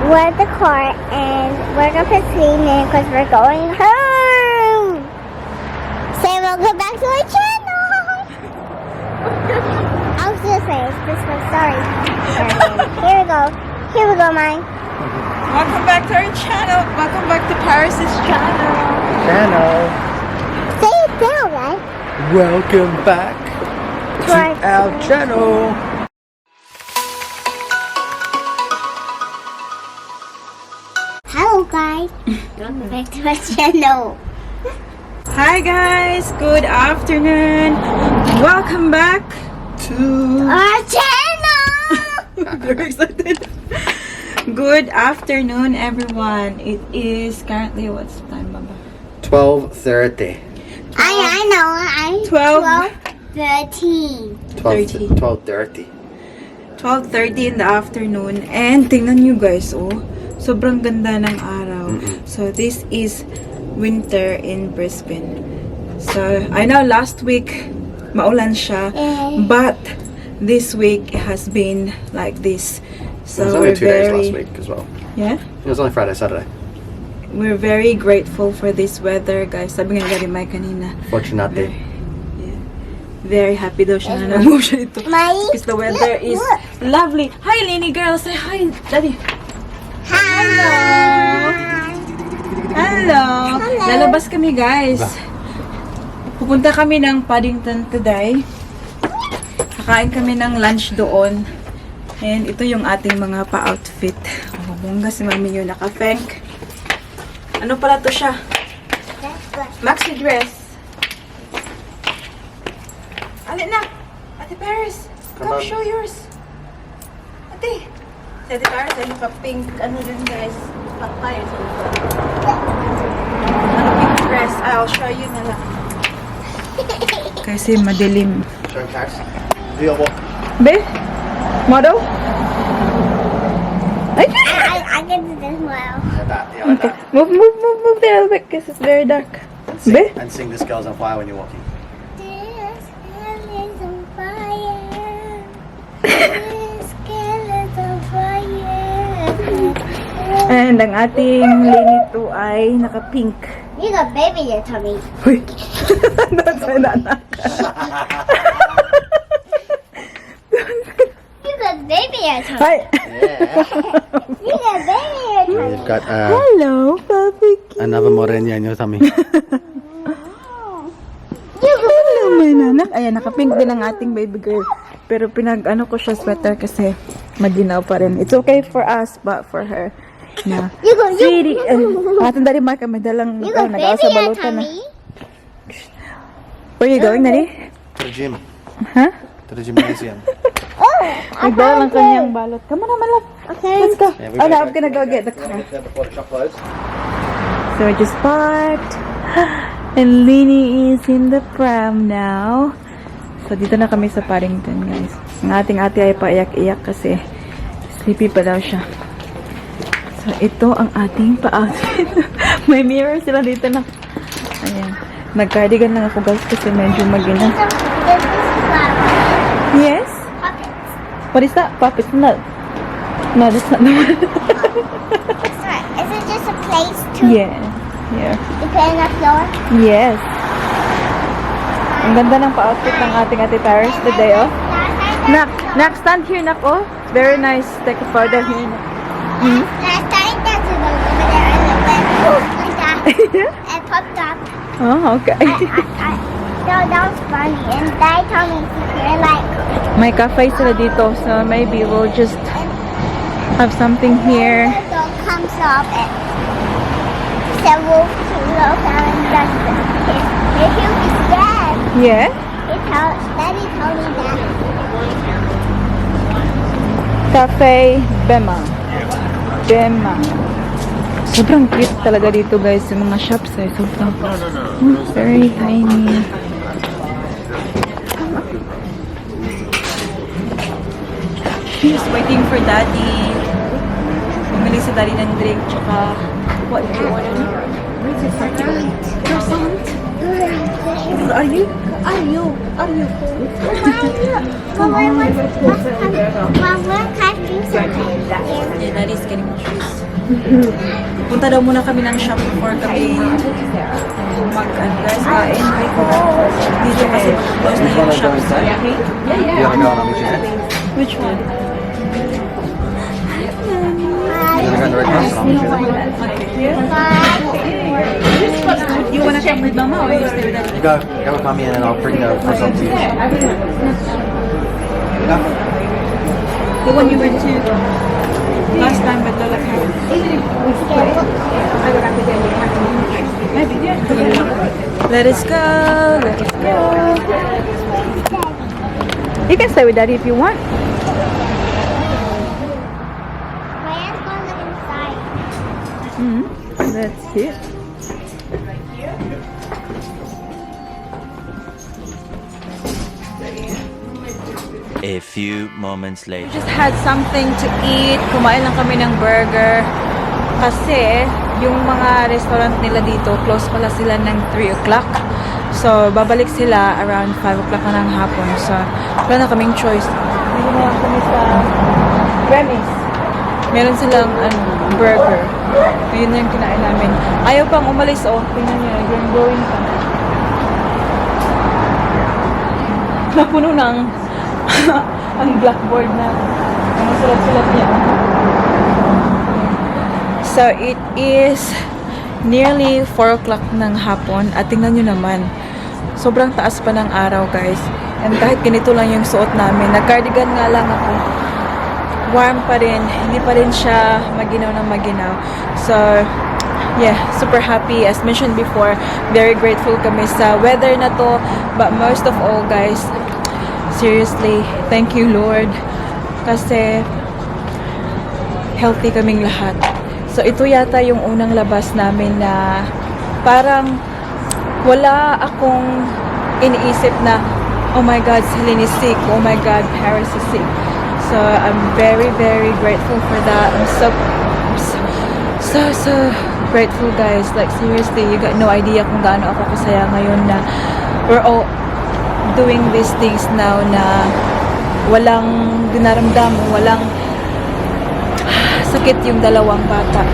we're at the car and we're gonna put cleaning because we're going home. Say welcome back to our channel. I was gonna say it's this one. Sorry. Here we go. Here we go, mine. Welcome back to our channel. Welcome back to Paris's channel. Say it down, right? Welcome back to our channel. Hello, guys. Welcome back to our channel. Hi guys, good afternoon. Welcome back to Our channel. Very excited. Good afternoon, everyone. It is currently what's the time, Baba? 12:30. I know. 13. 12:30. 12:30 in the afternoon. And tingnan nyo guys, oh. Sobrang ganda ng araw. So this is winter in Brisbane. So I know last week maulan siya, but this week it has been like this. So It was only 2 days last week as well. Yeah? It was only Friday, Saturday. We're very grateful for this weather, guys. Sabi nga ni Daddy Mike kanina. Fortunate. Yeah. Very happy daw siya na nag-move siya dito. Because the weather is lovely. Hi, Lenny girl. Say hi, Daddy. Hello. Hello. Lalabas kami, guys. Pupunta kami ng Paddington today. Kakain kami ng lunch doon. And ito yung ating mga pa-outfit. Oh, bongga si Mami yun. Naka-fank. Ano pala to siya? Maxi dress. Alin na? Ate Paris, come show yours. Ate. Si Ate Paris ay naka-pink. Ano din guys? Patay. Naka-pink dress. I'll show you na lang. Kasi madilim. Show Paris. Do what? Be? Model? Ay! I can do this well. Like that. Move there a little bit because it's very dark. Be? And sing "This Girl's on Fire" when you're walking. This girl is on fire. This girl is on fire. And ang ating linito ay naka-pink. You got baby in your tummy. Uy! That's my nana. You got baby in your tummy. Hi! Yeah. You got baby in your tummy. You've got Hello, Papi. another morena in your tummy. Hello, my nanak. Ayan, naka-pink din ang ating baby girl. Pero pinag-ano ko siya sweater kasi maginaw pa rin. It's okay for us, but for her. Na. You got Sweetie, atin dari Mark, may dalang You got nag-aasa baby in your balutan na. tummy. Where are you going, Daddy? To the gym. Huh? To the gymnasium. Nagdala lang kanyang balot. Come on, naman lang. Okay. Let's go. Yeah, we Oh, gotta no, I'm gonna go get the car. Before the shop closed. So I just parked. And Lini is in the pram now. So dito na kami sa Paddington, guys. Ang ating ate ay paiyak-iyak kasi sleepy pa daw siya. So ito ang ating pa-outfit. May mirror sila dito na. Ayan. Nag-cardigan lang ako, guys, kasi medyo magina. This is flower. Yes? Puppets. What is that? Puppets? No. No, that's not the one. That's right. Is it just a place to Yeah. Yeah. depend on the floor? Yes. Ang ganda ng pa-outfit ng ating Ate Paris today, oh. Nak, stand here, nak, oh. Very nice. Take a photo here. Last time that's over there and it went like that. And popped up. Oh, okay. That was funny. And Dad told me you're like May cafe sila dito, so maybe we'll just have something here. the dog comes up and said wolf to look and does his heel is dead. Yeah? Daddy told me that. Cafe Bema. Sobrang cute talaga dito, guys, yung mga shops eh. Sobrang very tiny. She's waiting for Daddy. Bumili si Daddy ng drink, tsaka what did you order? Croissant. Are you? Well, we're catching something. Yeah, Daddy's getting juice. Punta daw muna kami ng shop before kami guys, kain. Dito kasi close na yung shop. You wanna go on the chat? Which one? You wanna go in the right You wanna come with Mama or you stay with Daddy? You go with mommy and then I'll bring the result to you. Go. The one you went to last time with Lola Karen. Let us go. Let us go. You can stay with Daddy if you want. Let's go look inside. That's cute. A few moments We later. just had something to eat. Kumain lang kami ng burger. Kasi, yung mga restaurant nila dito, close pala sila ng 3 o'clock. So, babalik sila around 5 o'clock na ng hapon. So, wala na kaming choice. Dito na lang kami sa Remy's. Meron silang burger. Ayun na yung kinain namin. Ayaw pang umalis, oh. Tingnan nyo, nag-going pa. Napuno ng ang blackboard na sulat-sulat niya. So, it is nearly 4 o'clock ng hapon. At tingnan nyo naman, sobrang taas pa ng araw, guys. And kahit ganito lang yung suot namin, nag-cardigan nga lang ako. Warm pa rin. Hindi pa rin siya maginaw ng maginaw. So, yeah, super happy. As mentioned before, very grateful kami sa weather na to. But most of all, guys, seriously, thank you, Lord. Kasi, healthy kaming lahat. So, ito yata yung unang labas namin na parang wala akong iniisip na, oh my God, Celine is sick. Oh my God, Paris is sick. So, I'm very, very grateful for that. I'm so grateful, guys. Like, seriously, you got no idea kung gaano ako kasaya ngayon na we're all doing these things now na walang dinaramdam, walang sakit yung dalawang bata.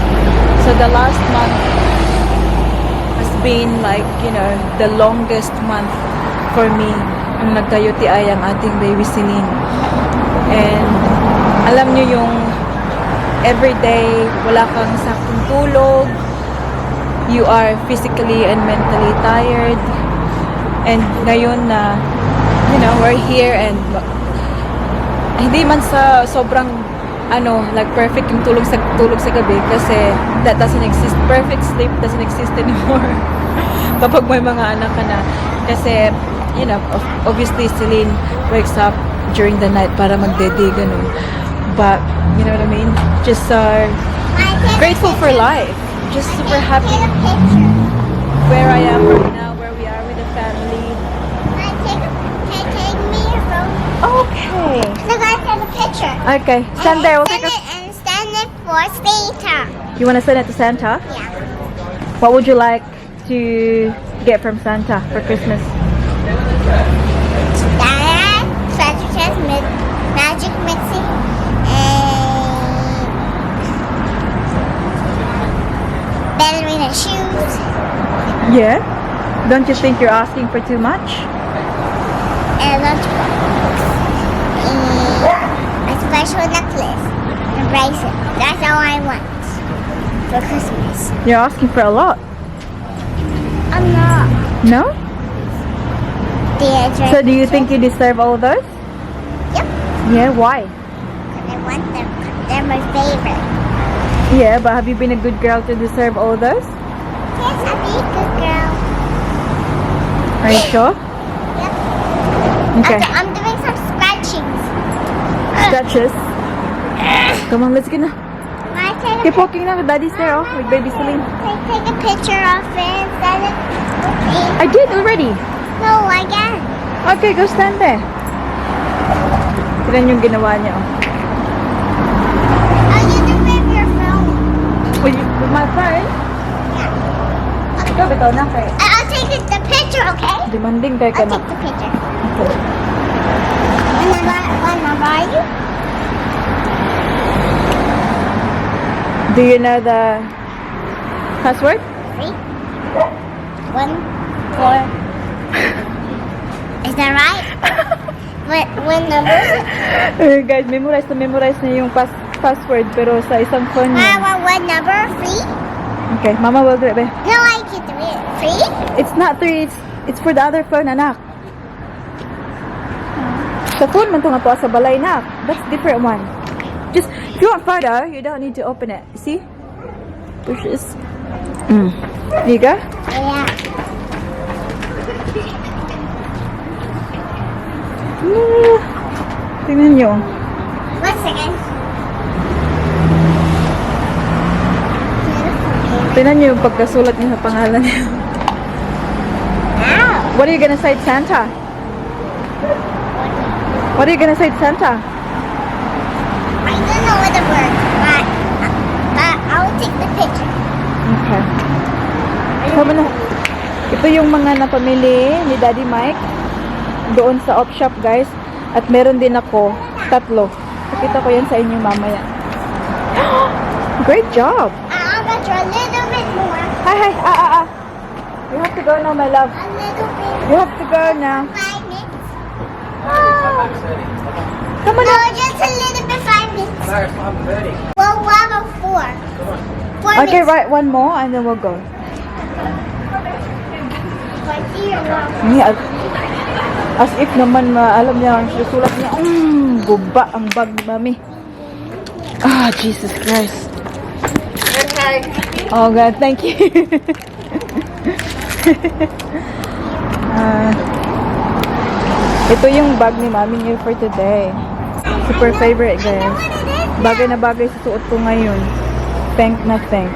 So, the last month has been like, you know, the longest month for me. Nung nagka-UTI ang ating baby Celine. And alam nyo yung everyday wala kang saktong tulog, you are physically and mentally tired, and ngayon na you know, we're here and hindi man sa sobrang like perfect yung tulog sa gabi kasi that doesn't exist. Perfect sleep doesn't exist anymore kapag may mga anak ka na kasi you know, obviously Celine wakes up during the night para magdede, ganun. But, you know what I mean? Just grateful for life. Just super happy where I am right now, where we are with the family. Take me a photo. Okay. So guys, take a picture. Okay. Stand there. We'll take a... And stand it for Santa. You want to send it to Santa? Yeah. What would you like to get from Santa for Christmas? That treasure chest, magic mixing, and ballerina shoes. Yeah? Don't you think you're asking for too much? And a lunchbox. And a special necklace. And bracelet. That's all I want for Christmas. You're asking for a lot. I'm not. No? So do you Because think you deserve all of those? Yep. Yeah, why? I want them. They're my favorite. Yeah, but have you been a good girl to deserve all of those? Yes, I'll be a good girl. Are you sure? Yep. Okay. I'm doing some scratchings. Scratches. Come on, let's get now. I take a Keep walking now with Daddy's there, oh, with baby Celine. take a picture of it and send it. I did already. No, again. Okay, go stand there. Tignan yung ginawa niya, oh. Oh, you can with your phone. With my phone? Ikaw, bitaw na kay. I'll take take the picture, okay? Demanding kay I'll ka na. take the picture. What number are you? Do you know the password? 3, 1, 4. Is that right? What number is it? Guys, memorize na yung password pero sa isang phone niya. What number? 3? Okay, Mama will do it. Be. No, I can't do it. 3? It's not 3, it's for the other phone, anak. Sa phone man to nga po sa balay, nak. That's different one. Just, if you want photo, you don't need to open it. See? Push this. You go? Yeah. Tingnan nyo. 1 second. Tingnan nyo yung pagkasulat niya sa pangalan niya. Now. What are you gonna say to Santa? What are you gonna say to Santa? I don't know what the word, but I'll take the picture. Okay. Tama na. Ito yung mga napamili ni Daddy Mike doon sa op shop, guys. At meron din ako 3. Pakita ko yan sa inyo mamaya. Great job! I'll get you a little bit more. Hi. You have to go now, my love. A little bit. You have to go now. 5 minutes. Come on No, now. just a little bit. 5 minutes. Well, what about 4? 4 Okay, minutes. right, one more and then we'll go. Right here, Mom. Yeah, as if naman alam niya ang susulat niya. Guba ang bag ni Mami. Ah, Jesus Christ. Okay. Oh God, thank you. Ito yung bag ni Mami niya for today. Super favorite, guys. Bagay na bagay sa suot ko ngayon. Thank na thank.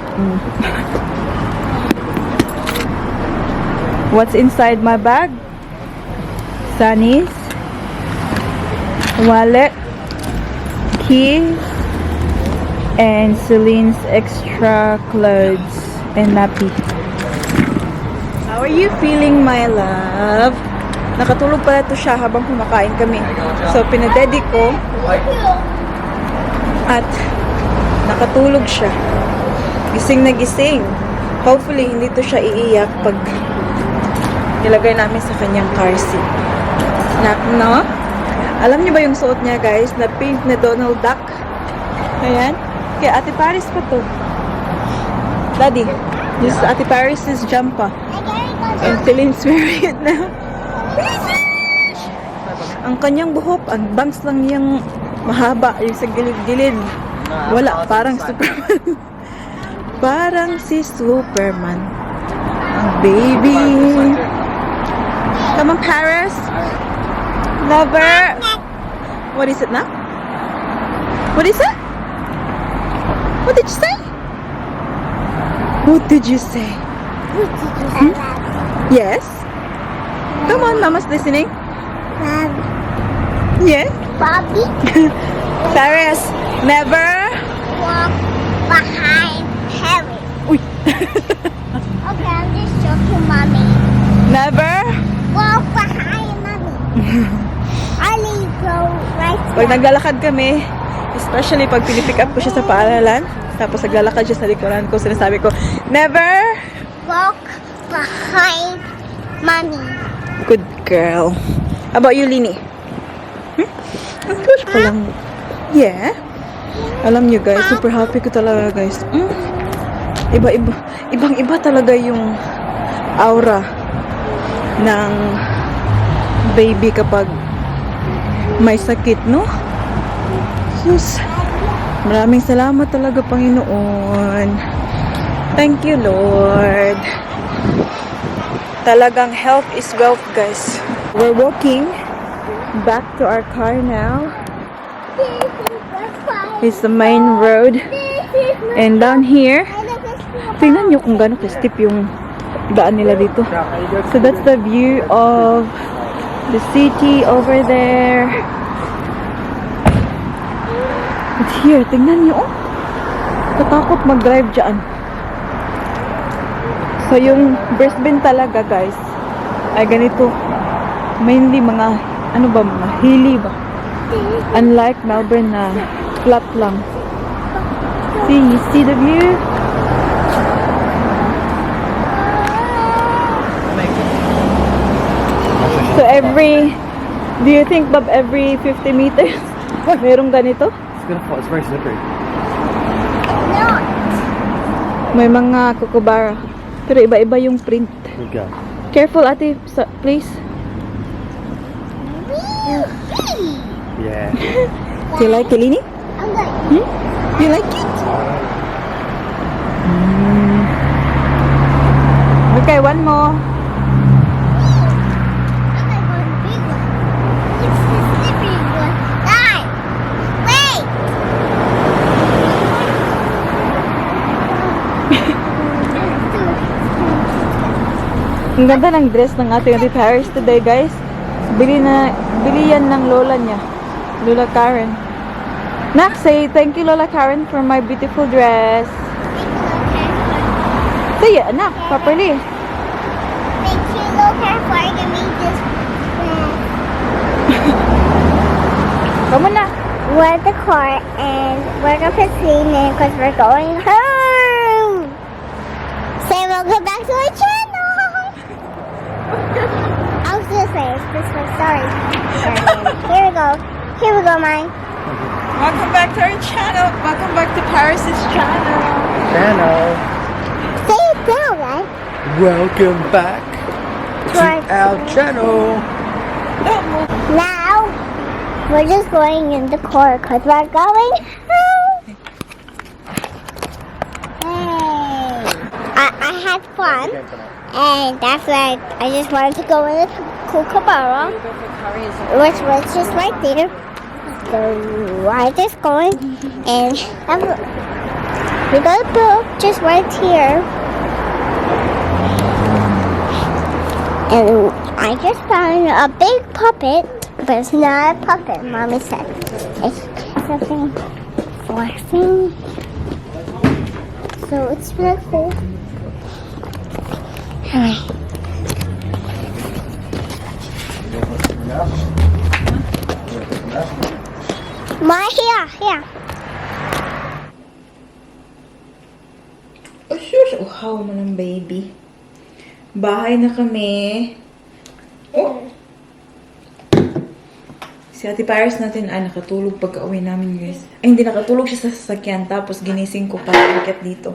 What's inside my bag? Sunny's wallet, keys, and Celine's extra clothes and nappy. How are you feeling, my love? Nakatulog pala to siya habang kumakain kami. So, pinadedi ko at nakatulog siya. Gising na gising. Hopefully, hindi to siya iiyak pag nilagay namin sa kanyang car seat. No? Alam niyo ba yung suot niya, guys? Na pink na Donald Duck. Ayan. Kaya Ate Paris pa to. Daddy, this is Ate Paris' jumper. And Celine's wearing it now. Ang kanyang buhok, ang bangs lang niyang mahaba. Yung sa gilid-gilid. Wala, parang Superman. Parang si Superman. Ang baby. Come on, Paris. Lover. What is it now? What is it? What did you say? What did you say? Yes? Come on, Mama's listening. Yes? Bobby, Paris, never. walk behind Harry. Uy. Okay, I'm just joking, Mommy. Never. Walk behind Mommy. Ali, go right Pag there. naglalakad kami, especially pag pinipick up ko siya sa paaralan, tapos naglalakad siya sa likuran ko, sinasabi ko, never. Walk behind Mommy. Good girl. How about you, Lini? Ang close pa lang. Yeah. Alam niyo, guys, super happy ko talaga, guys. Ibang-iba talaga yung aura ng baby kapag may sakit, no? Sus. Maraming salamat talaga, Panginoon. Thank you, Lord. Talagang health is wealth, guys. We're walking back to our car now. This is the fire. It's the main road. This is my And down here, and this is my tingnan nyo kung gano'n ka-steep yung daan nila dito. So that's the view of the city over there. It's here. Tingnan nyo, oh. Katakot mag-drive dyan. So yung Brisbane talaga, guys, ay ganito. Mainly mga, ano ba, mga hilly ba? Unlike Melbourne na flat lang. See, you see the view? So do you think, Bob, every 50 meters, merong ganito? It's gonna fall. It's very slippery. May mga kukubara. Pero iba-iba yung print. Good go. Careful, ate, please. Yeah. Do you like it, Lini? I'm good. Hmm? You like it? Okay, one more. I'm gonna go to the big one. It's the slippery one. Die! Wait! Ang ganda ng dress ng ating Ate Paris today, guys. Bili yan ng lola niya. Lola Karen. Nak, say thank you, Lola Karen, for my beautiful dress. Say it, anak, properly. Thank you, Lola, for giving me this dress. Come on na. We're at the car and we're gonna put Celine in because we're going home. Say welcome back to our channel. I was gonna say it's this one. Sorry. Here we go. Here we go, mine. Welcome back to our channel. Welcome back to Paris's channel. Channel. Say it down, guys. Welcome back to our channel. Now we're just going in the car because we're going home. Hey. I had fun. And that's why I just wanted to go in the kookaburra, which was just right there. So I just going and we got a book just right here. And I just found a big puppet, but it's not a puppet, Mommy said. It's something for thing. So it's really cool. Alright. Here. Oh, shush! Uhaw mo ng baby. Bahay na kami. Oh! Si Ate Paris natin ay nakatulog pagka-uwi namin, guys. Ay, hindi nakatulog siya sa sasakyan. Tapos ginising ko para akit dito.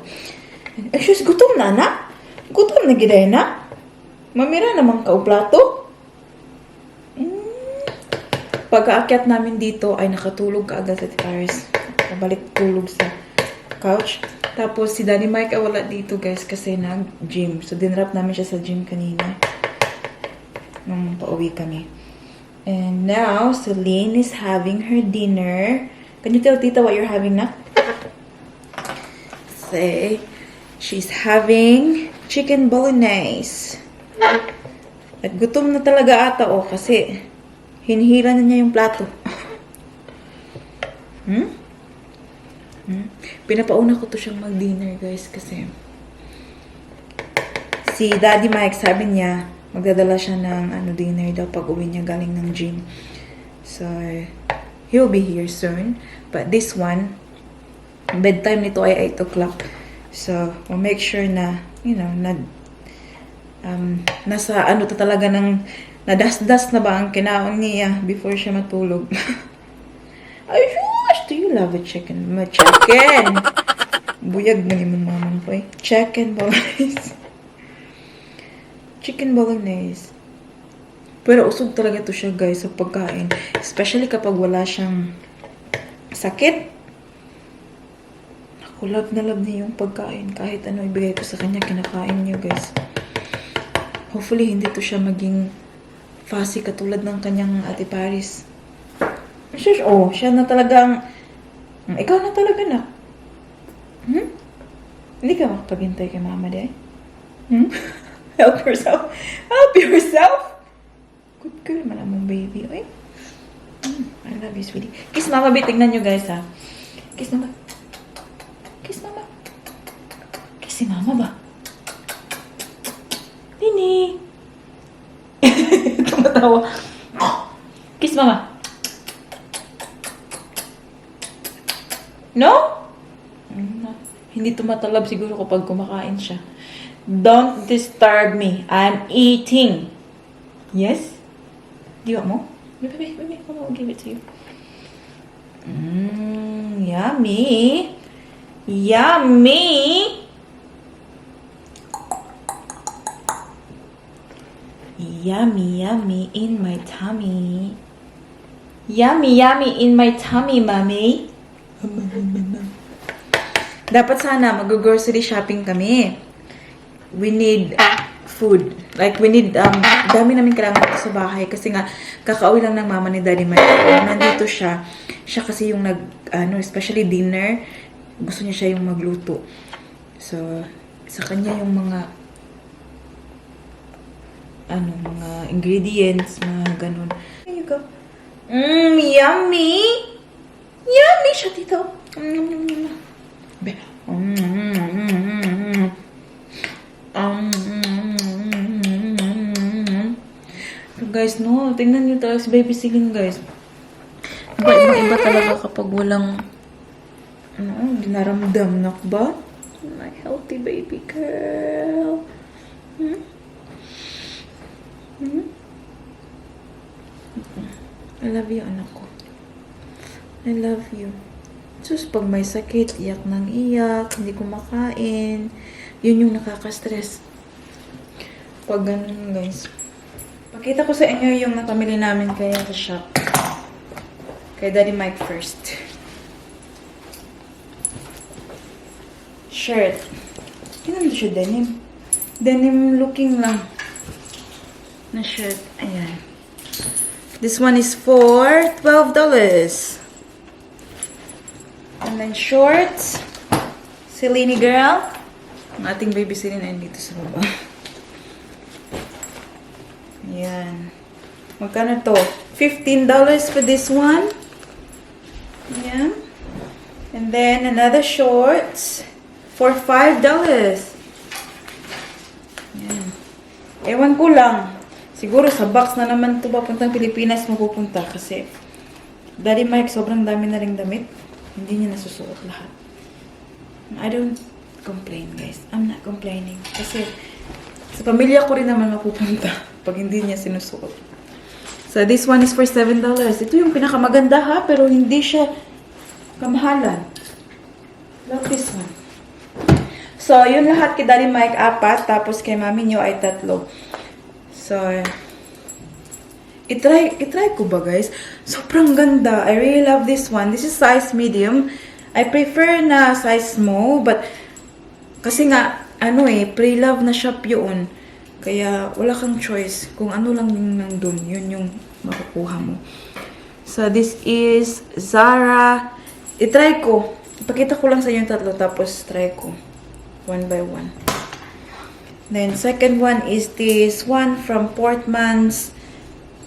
Ay, shush! Gutom na, anak? Gutom na giday na? Mamira naman ka o plato? Pagka-akyat namin dito ay nakatulog ka agad sa Ate Paris. Pabalik tulog sa couch. Tapos si Daddy Mike ay wala dito, guys, kasi nag-gym. So dinrap namin siya sa gym kanina nung pauwi kami. And now Celine is having her dinner. Can you tell Tita what you're having na? Say she's having chicken bolognese. At gutom na talaga ata kasi hinihila na niya yung plato. Pinapauna ko to siyang mag-dinner, guys, kasi si Daddy Mike sabi niya magdadala siya ng dinner daw pag uwi niya galing ng gym. So, he'll be here soon. But this one, bedtime nito ay 8 o'clock. So, we'll make sure na, you know, nasa to talaga ng nadas-das na ba ang kinaon niya before siya matulog. Ay, shush! Do you love a chicken? Chicken! Buyag na yung mamang po eh. Chicken bolognese. Chicken bolognese. Pero usog talaga to siya, guys, sa pagkain. Especially kapag wala siyang sakit. Ako, love na love niya yung pagkain. Kahit ano ibigay ko sa kanya, kinakain niya, guys. Hopefully, hindi to siya maging fussy katulad ng kanyang Ate Paris. Oh, siya na talagang ikaw na talaga na. Hindi ka makapaghintay kay mama, day? Help yourself. Help yourself. Good girl man among baby. Oy. I love you, sweetie. Kiss mama, babe. Tingnan nyo, guys, ha. Kiss mama. Kiss mama. Kiss si mama ba? Nini. Tanawa. Kiss mama. No? Hindi tumatalab siguro kapag kumakain siya. Don't disturb me. I'm eating. Yes? Do you want more? Baby, Mama will give it to you. Yummy. Yummy. Yummy, yummy in my tummy. Yummy, yummy in my tummy, mommy. Dapat sana mag-grocery shopping kami. We need food. Like, we need, dami namin kailangan dito sa bahay. Kasi nga, kakauwi lang ng mama ni Daddy Mike. Nandito siya. Siya kasi yung especially dinner, gusto niya siya yung magluto. So, sa kanya yung mga, mga ingredients, mga ganun. There you go. Yummy! Yummy siya dito. Guys, no. Tingnan nyo talaga si Baby Silin, guys. Iba talaga kapag walang dinaramdam na ba? My healthy baby girl. I love you, anak ko. I love you. Sus, pag may sakit, iyak ng iyak, hindi kumakain. Yun yung nakaka-stress. Pag ganun, guys. Pakita ko sa inyo yung napamili namin kaya sa shop. Kay Daddy Mike first. Shirt. Tingnan mo siya, denim. Denim looking lang. Na shirt. Ayan. This one is for $12. And then shorts. Selene girl. Ang ating baby Selene ay dito sa baba. Ayan. Magkano to? $15 for this one. Yeah. And then another shorts for $5. Ayan. Ewan ko lang. Siguro sa box na naman ito papuntang Pilipinas mapupunta kasi Daddy Mike sobrang dami na ring damit. Hindi niya nasusuot lahat. I don't complain, guys. I'm not complaining. Kasi sa pamilya ko rin naman mapupunta pag hindi niya sinusuot. So, this one is for $7. Ito yung pinakamaganda ha, pero hindi siya kamahalan. Love this one. So, yun lahat kay Daddy Mike, 4. Tapos kay Mami niyo ay 3. So, itry ko ba, guys? Sobrang ganda. I really love this one. This is size medium. I prefer na size small, but kasi nga, pre-love na shop yun. Kaya, wala kang choice. Kung ano lang yung nandun, yun yung makukuha mo. So, this is Zara. Itry ko. Ipakita ko lang sa inyo 3, tapos try ko. One by one. Then, second one is this one from Portman's.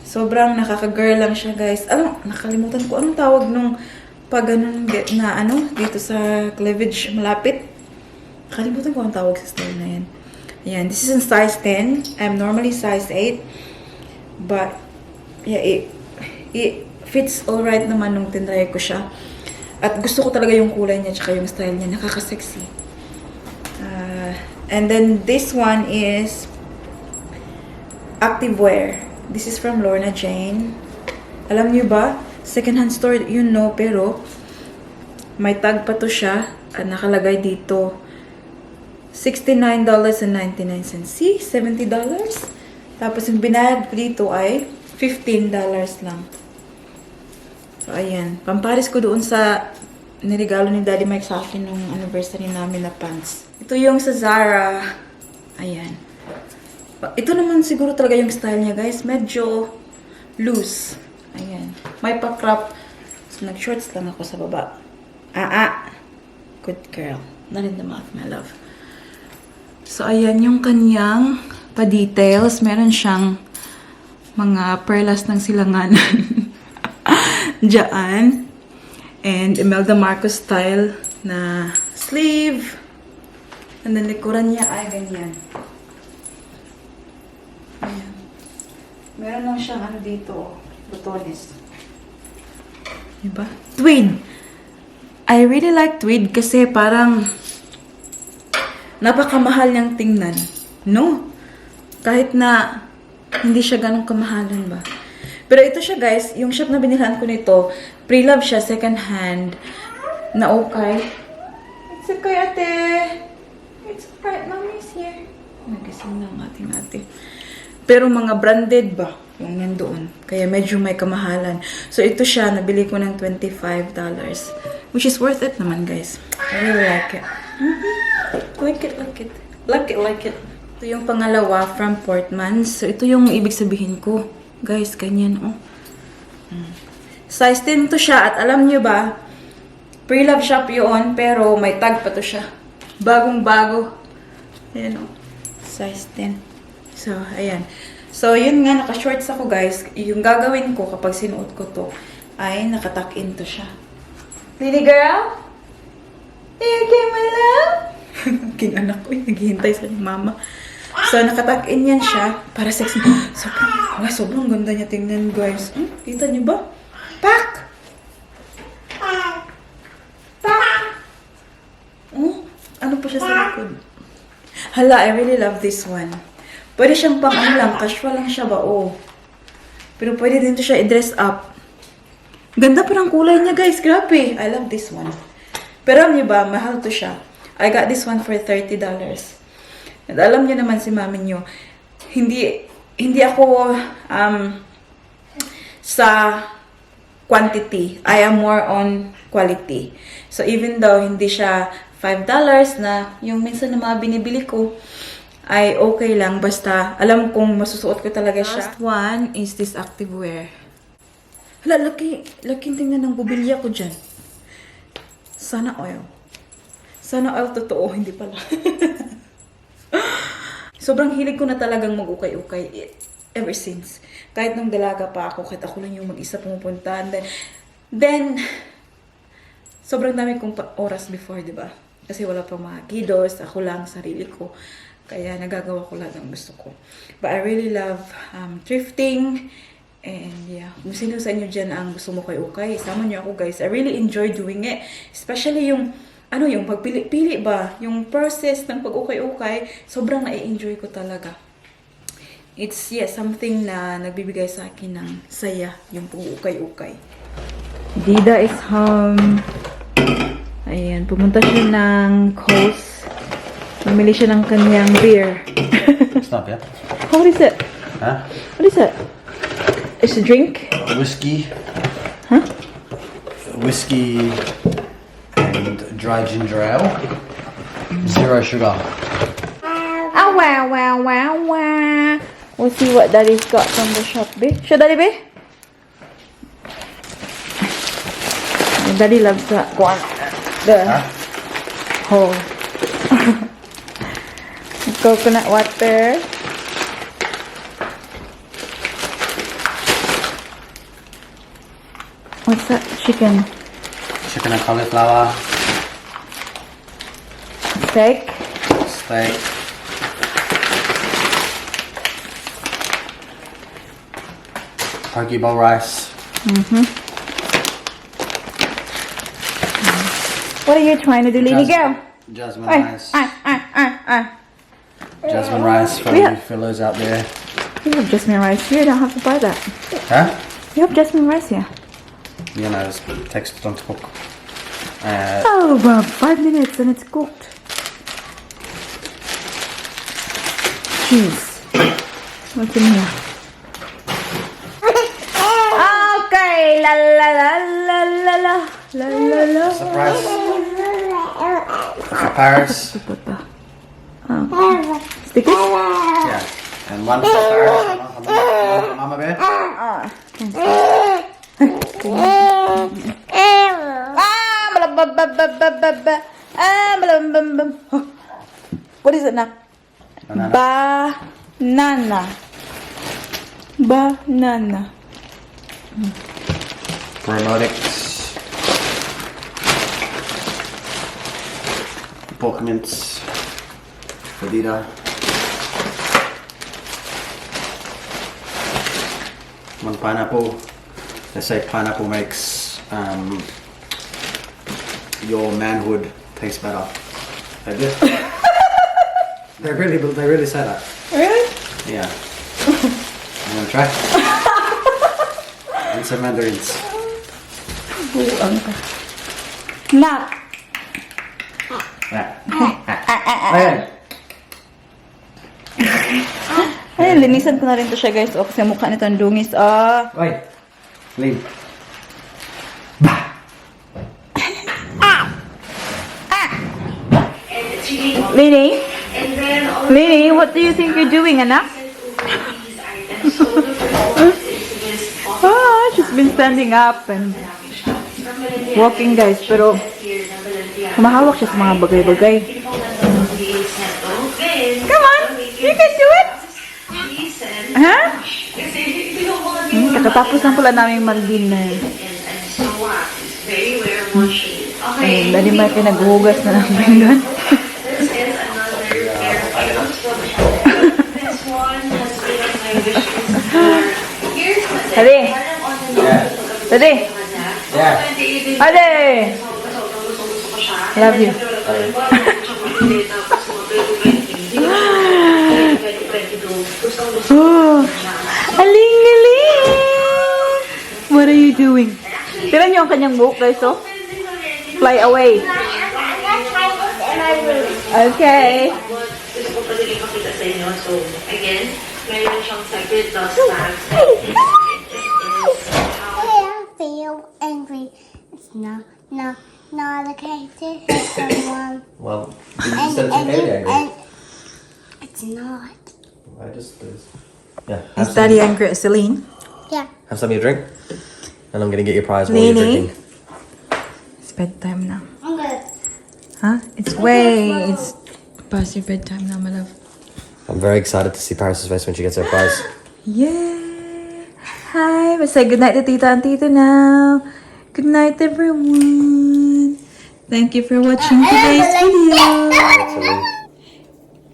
Sobrang nakaka-girl lang siya, guys. Nakalimutan ko. Anong tawag nung pag ganun na dito sa cleavage malapit? Nakalimutan ko ang tawag sa style na yan. Ayan. This is in size 10. I'm normally size 8. But, yeah, it fits alright naman nung tinry ko siya. At gusto ko talaga yung kulay niya tsaka yung style niya. Nakaka-sexy. And then, this one is activewear. This is from Lorna Jane. Alam niyo ba? Second-hand store, pero may tag pa to siya. At nakalagay dito, $69.99. See? $70. Tapos, yung binayad ko dito ay $15 lang. So, ayan. Pamparis ko doon sa niregalo ni Daddy Mike sa akin nung anniversary namin na pants. Ito yung sa Zara. Ayan. Ito naman siguro talaga yung style niya, guys. Medyo loose. Ayan. May pa-crop. So, nag-shorts lang ako sa baba. Good girl. Not in the mouth, my love. So, ayan yung kanyang pa-details. Meron siyang mga perlas ng silanganan. Diyan. And Imelda Marcos style na sleeve. And then likuran niya ay ganyan. Ayan. Meron lang siyang ano dito, botones. Diba? Tweed! I really like tweed kasi parang napakamahal niyang tingnan. No? Kahit na hindi siya ganong kamahalan ba. Pero ito siya guys, yung shop na binilhan ko nito, pre-love siya, second hand, na okay. It's okay, ate. It's alright, mommy's here. Nagising na ang ating ate. Pero mga branded ba, yung nandoon. Kaya medyo may kamahalan. So ito siya, nabili ko ng $25. Which is worth it naman guys. I really like it. Like it, like it. Like it, like it. Ito yung pangalawa from Portman. So, ito yung ibig sabihin ko. Guys, ganyan, oh. Size 10 to siya. At alam nyo ba, pre-love shop yun, pero may tag pa to siya. Bagong-bago. Ayan, oh. Size 10. So, ayan. So, yun nga, naka-shorts ako, guys. Yung gagawin ko kapag sinuot ko to, ay nakatuck-in to siya. Lily girl? Are you okay, my love? King anak ko, naghihintay sa kanyang mama. So, nakatuck-in yan siya para sexy. Sobrang ganda niya tingnan, guys. Kita niyo ba? Pak! Pak! Oh, ano pa siya sa likod? Hala, I really love this one. Pwede siyang pang ano lang, casual lang siya ba? Oh. Pero pwede din to siya i-dress up. Ganda pa ng kulay niya, guys. Grabe. I love this one. Pero alam niyo ba, mahal to siya. I got this one for $30. At alam niyo naman si mami niyo, hindi ako sa quantity. I am more on quality. So even though hindi siya $5 na yung minsan na mga binibili ko, ay okay lang. Basta alam kong masusuot ko talaga siya. Last one is this activewear. Hala, laking tingnan ng bubilya ko dyan. Sana oil. Sana oil totoo, hindi pala. Sobrang hilig ko na talagang mag-ukay-ukay ever since. Kahit nung dalaga pa ako, kahit ako lang yung mag-isa pumupunta. Then sobrang dami kong oras before, di ba? Kasi wala pang mga kiddos, ako lang, sarili ko. Kaya nagagawa ko lahat ng gusto ko. But I really love thrifting. And yeah, kung sino sa inyo dyan ang gusto mo ukay-ukay, isama nyo ako guys. I really enjoy doing it. Especially yung, yung pagpili-pili ba? Yung process ng pag-ukay-ukay, sobrang na-enjoy ko talaga. It's, something na nagbibigay sa akin ng saya, yung pag-ukay-ukay. Dida is home. Ayan, pumunta siya ng Coast. Bumili siya ng kanyang beer. It's not bad. What is it? Huh? What is it? It's a drink? Whiskey. Huh? Whiskey and dry ginger ale. 0 sugar. Ah, wow, wow, wow, wow. We'll see what Daddy's got from the shop, babe. Show Daddy, babe. Daddy loves that one. The whole. Coconut water. What's that? Chicken. Chicken and cauliflower. Steak. Steak. Poke bowl rice. What are you trying to do, Lily girl? Jasmine rice. Jasmine rice for you fellows out there. You have jasmine rice here. You don't have to buy that. Huh? You have jasmine rice here. You know, it's texted on to cook. Oh, about 5 minutes and it's cooked. Cheese. What's in here? Okay, la la la la la la la la la. Surprise. For Paris. Oh. Stickers? Yeah. And one for Paris. One for Mama Bear. What is it now? Banana. Banana. Probiotics. Pork mince. Fadida. When pineapple, they say pineapple makes your manhood taste better. They do. They really say that. Really? Yeah. You wanna try? And some mandarins. Nak! Ayan. Ay, linisan ko na rin to siya guys. O, kasi mukha nito ang dungis. Oi. Lean. Lini? Lini, what do you think you're doing, anak? She's been standing up and walking guys. Pero, humahawak siya sa mga bagay-bagay. Come on! You can do it! Ha? Kakatapos lang pala namin mag-din na yun. Ayun, dali may pinaghugas na ng pinggan. Hadi! Hadi! Hadi! Love you. Oh, aling-aling! What are you doing? Tignan niyo ang kanyang buhok guys, oh. Fly away. Okay. Gusto ko pa din ipakita sa inyo. So, again, meron siyang separate dust bags. I feel angry. It's not okay to hit someone. Well, And it's not. I just yeah. Is Daddy angry at Celine? Yeah. Have some of your drink, and I'm gonna get your prize while Nene? you're drinking. It's bedtime now. I'm good. Huh? It's way. It's past your bedtime now, my love. I'm very excited to see Paris' face when she gets her prize. Yay! Hi! We'll say goodnight to Tita and Tito now. Good night, everyone. Thank you for watching today's video.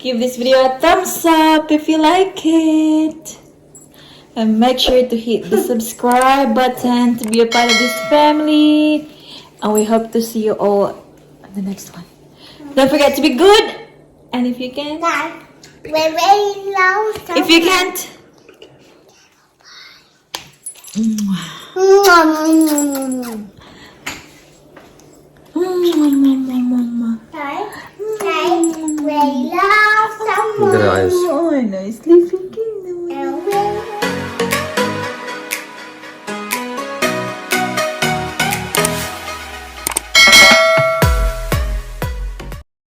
Give this video a thumbs up if you like it. And make sure to hit the subscribe button to be a part of this family. And we hope to see you all on the next one. Don't forget to be good. And if you can, We're very low. if you can't, We love someone. Look at her eyes. oh, nice. Sleep.